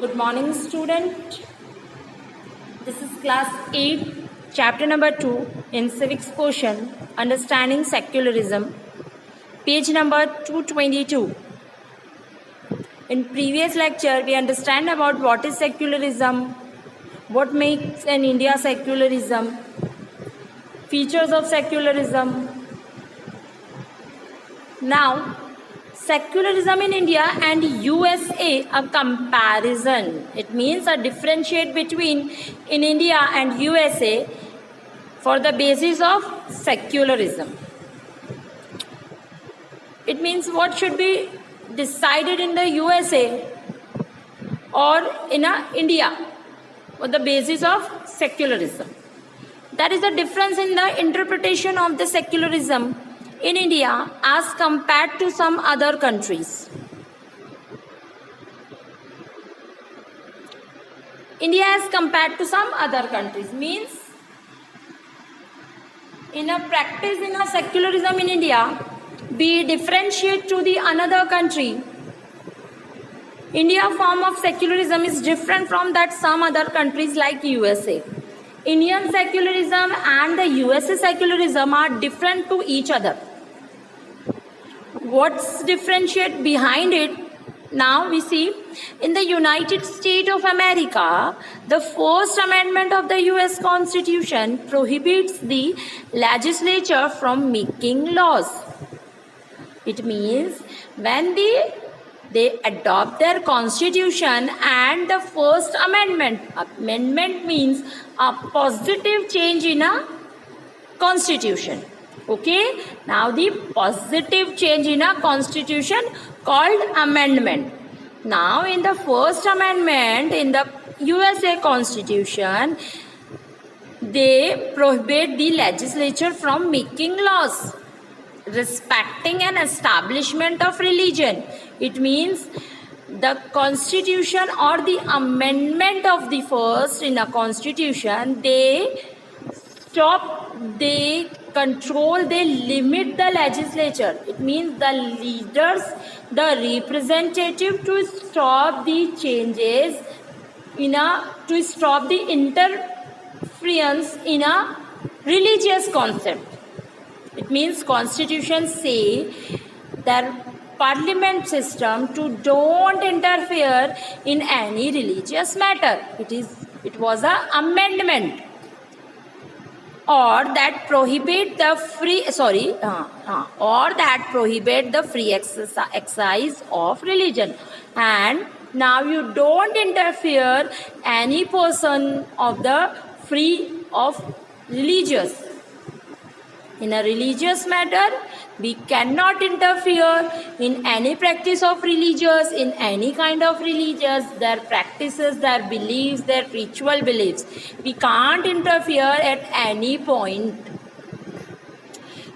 Good morning, student. This is class 8, chapter number 2 in civics portion, understanding secularism, page number 222. In previous lecture, we understand about what is secularism, what makes an India secularism, features of secularism. Now, secularism in India and USA, a comparison. It means a differentiate between in India and USA for the basis of secularism. It means what should be decided in the USA or in India for the basis of secularism. That is the difference in the interpretation of the secularism in India as compared to some other countries. India as compared to some other countries means in a practice in a secularism in India, we differentiate to the another country. India form of secularism is different from that some other countries like USA. Indian secularism and the USA secularism are different to each other. What's differentiate behind it? Now we see in the United States of America, the First Amendment of the US Constitution prohibits the legislature from making laws. It means when they adopt their constitution and the First Amendment means a positive change in a constitution. Okay, now the positive change in a constitution called amendment. Now in the First Amendment in the USA Constitution, they prohibit the legislature from making laws respecting an establishment of religion. It means the constitution or the amendment of the first in a constitution, they control, they limit the legislature. It means the leaders, the representative to stop the changes to stop the interference in a religious concept. It means constitution say that parliament system to don't interfere in any religious matter. It was an amendment or that prohibit the free exercise of religion. And now you don't interfere any person of the free of religious. In a religious matter, we cannot interfere in any practice of religious, in any kind of religious, their practices, their beliefs, their ritual beliefs. We can't interfere at any point.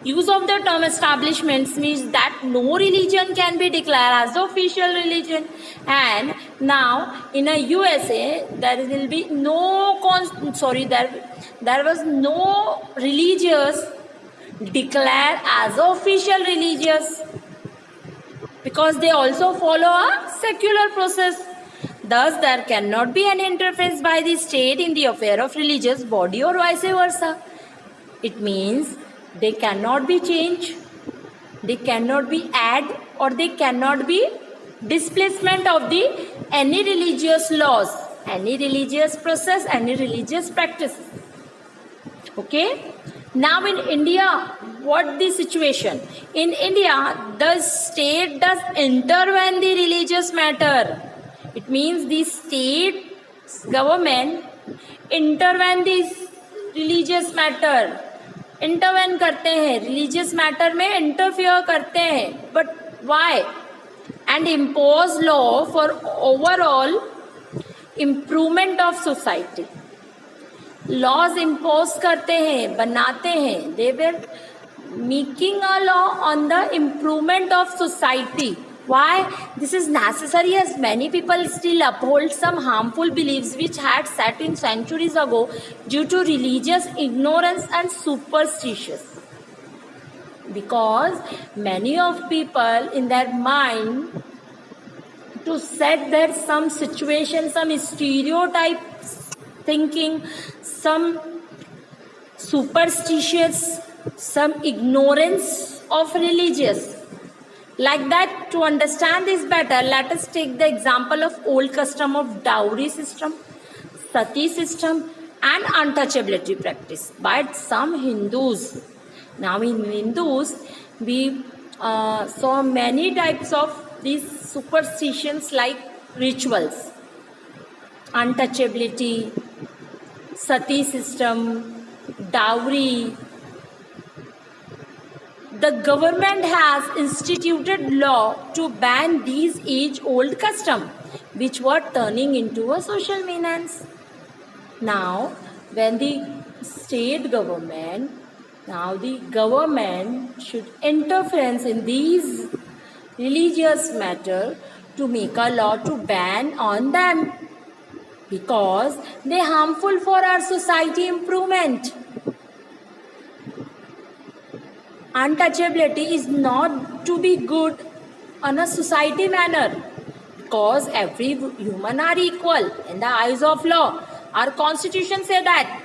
Use of the term establishments means that no religion can be declared as the official religion. And now in a USA, there will be there was no religious declared as official religious because they also follow a secular process. Thus, there cannot be any interference by the state in the affair of religious body or vice versa. It means they cannot be changed, they cannot be added, or they cannot be displacement of the any religious laws, any religious process, any religious practice. Okay. Now in India, what the situation? In India, the state does intervene the religious matter. It means the state government intervene this religious matter. Intervene करते हैं, religious matter में interfere करते हैं. But why? And impose law for overall improvement of society. Laws impose करते हैं, बनाते हैं. They were making a law on the improvement of society. Why? This is necessary as many people still uphold some harmful beliefs which had set in centuries ago due to religious ignorance and superstitions. Because many of people in their mind to set that some situation, some stereotype thinking, some superstitious, some ignorance of religious. Like that, to understand this better, let us take the example of old custom of dowry system, sati system, and untouchability practice by some Hindus. Now in Hindus, we saw many types of these superstitions like rituals, untouchability, sati system, dowry. The government has instituted law to ban these age-old customs, which were turning into a social menace. Now, when the government should interference in these religious matter to make a law to ban on them because they harmful for our society improvement. Untouchability is not to be good on a society manner because every human are equal in the eyes of law. Our constitution say that.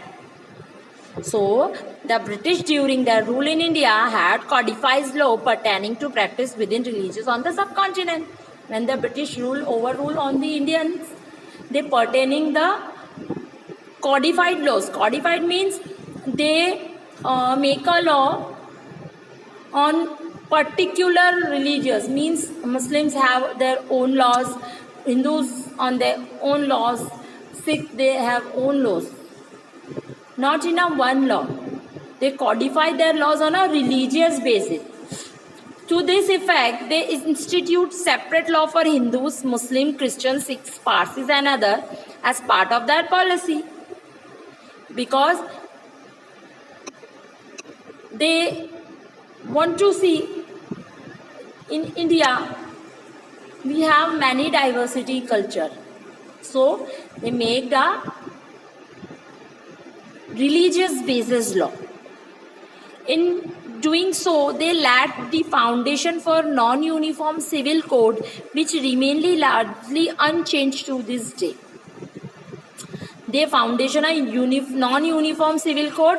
So, the British during their rule in India had codified law pertaining to practice within religions on the subcontinent. When the British overrule on the Indians, they pertaining the codified laws. Codified means they make a law on particular religions, means Muslims have their own laws, Hindus on their own laws, Sikh they have own laws, not in a one law. They codify their laws on a religious basis. To this effect, they institute separate law for Hindus, Muslims, Christians, Sikhs, Parsis and others as part of their policy, because they want to see in India we have many diversity culture, so they make the religious basis law. In doing so, they laid the foundation for non-uniform civil code, which remain largely unchanged to this day. The foundation of non-uniform civil code,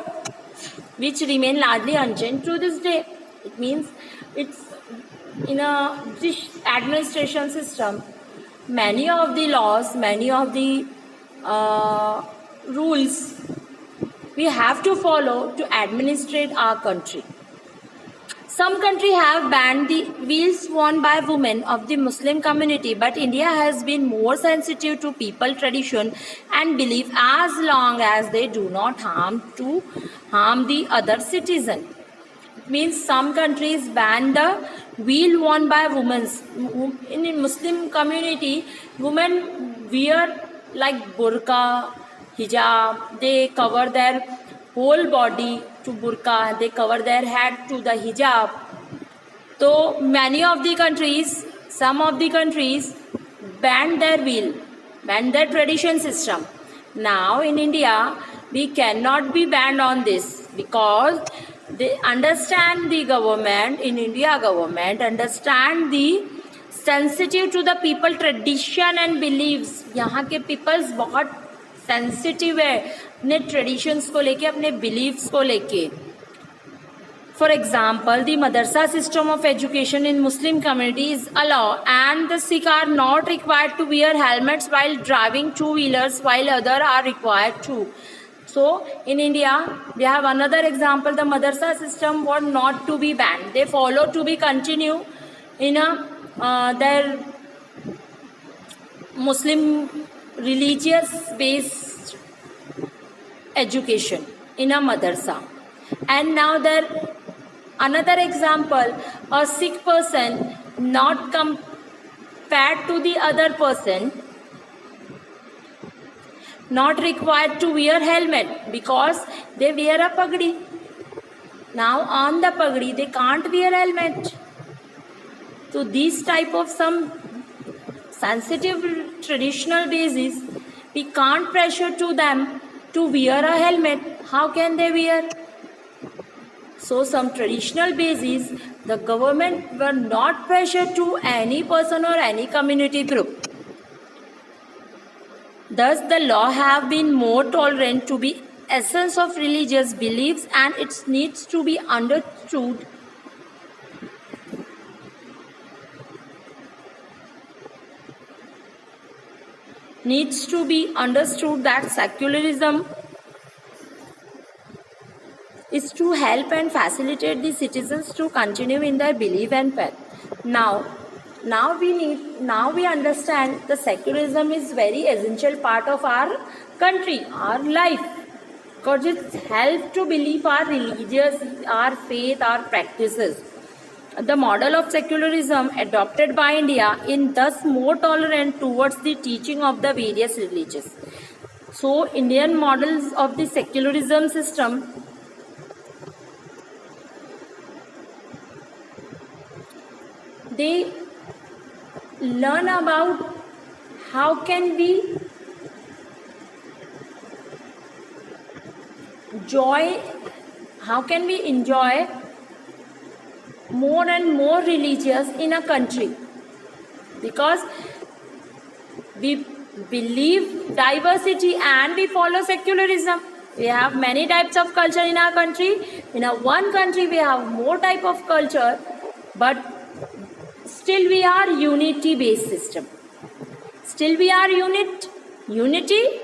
which remain largely unchanged to this day. It means it's in a British administration system. Many of the laws, many of the rules we have to follow to administrate our country. Some countries have banned the wheels worn by women of the Muslim community, but India has been more sensitive to people tradition and belief as long as they do not harm the other citizen. It means some countries ban the wheel worn by women. In the Muslim community, women wear like burqa, hijab, they cover their whole body to burqa, they cover their head to the hijab. So many of the countries, some of the countries banned their wheel, banned their tradition system. Now in India, we cannot be banned on this because they understand the government, in India government, understand the sensitive to the people tradition and beliefs. यहाँ के peoples बहुत sensitive है अपने traditions को लेके, अपने beliefs को लेके. For example, the madrasa system of education in Muslim community is allow and the Sikh are not required to wear helmets while driving two-wheelers while other are required to. So in India we have another example. The madrasa system was not to be banned. They follow to be continue in their Muslim religious based education in a madrasa. And now there another example, a Sikh person not compared to the other person not required to wear helmet because they wear a pagdi. Now on the pagdi they can't wear helmet. So these type of some sensitive traditional basis, we can't pressure to them to wear a helmet. How can they wear? So some traditional basis The government were not pressure to any person or any community group. Thus, the law have been more tolerant to the essence of religious beliefs, and it needs to be understood that secularism is to help and facilitate the citizens to continue in their belief and faith. Now we understand the secularism is very essential part of our country, our life, because it helps to believe our religious, our faith, our practices. The model of secularism adopted by India is thus more tolerant towards the teaching of the various religions. So, Indian models of the secularism system they learn about how can we enjoy more and more religious in a country, because we believe diversity and we follow secularism. We have many types of culture in our country. In one country we have more type of culture, but still we are unity based system. Still we are unity,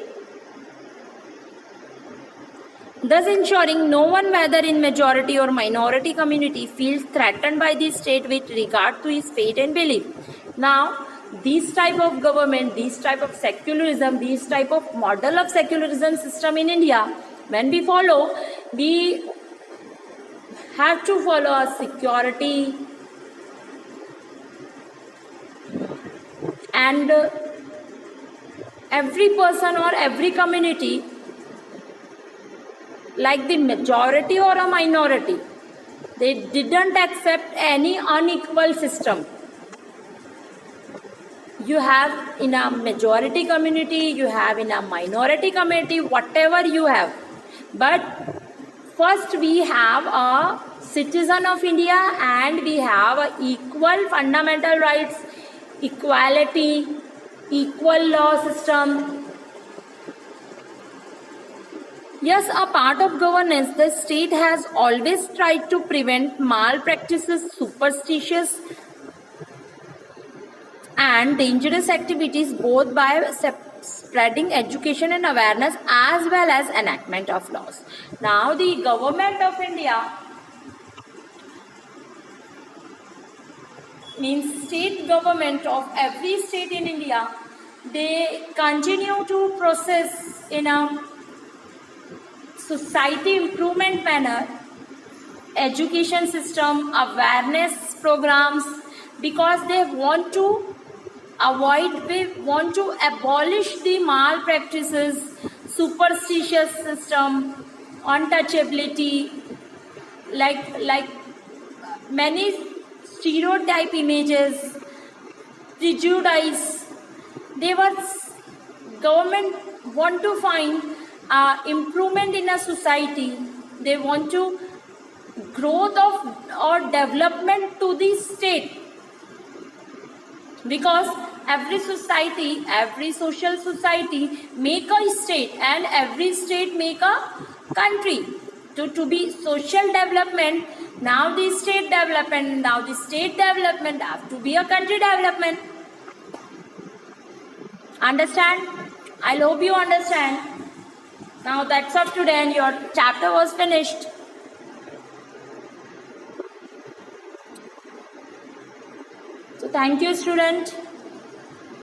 thus ensuring no one, whether in majority or minority community, feels threatened by the state with regard to his faith and belief. Now, this type of government, this type of secularism, this type of model of secularism system in India, when we follow, we have to follow a security and every person or every community, like the majority or a minority, they didn't accept any unequal system. You have in a majority community, you have in a minority community, whatever you have. But first we have a citizen of India and we have a equal fundamental rights, equality, equal law system. Yes, a part of governance, the state has always tried to prevent malpractices, superstitious and dangerous activities, both by spreading education and awareness as well as enactment of laws. Now, the government of India means state government of every state in India, they continue to process in a society improvement manner, education system, awareness programs, because they want to abolish the malpractices, superstitious system, untouchability, like many stereotype images, prejudice. Government want to find improvement in a society. They want to growth of or development to the state, because every society, every social society make a state and every state make a country. To be social development, now the state development have to be a country development. Understand? I hope you understand. Now that's up today and your chapter was finished. So thank you, student.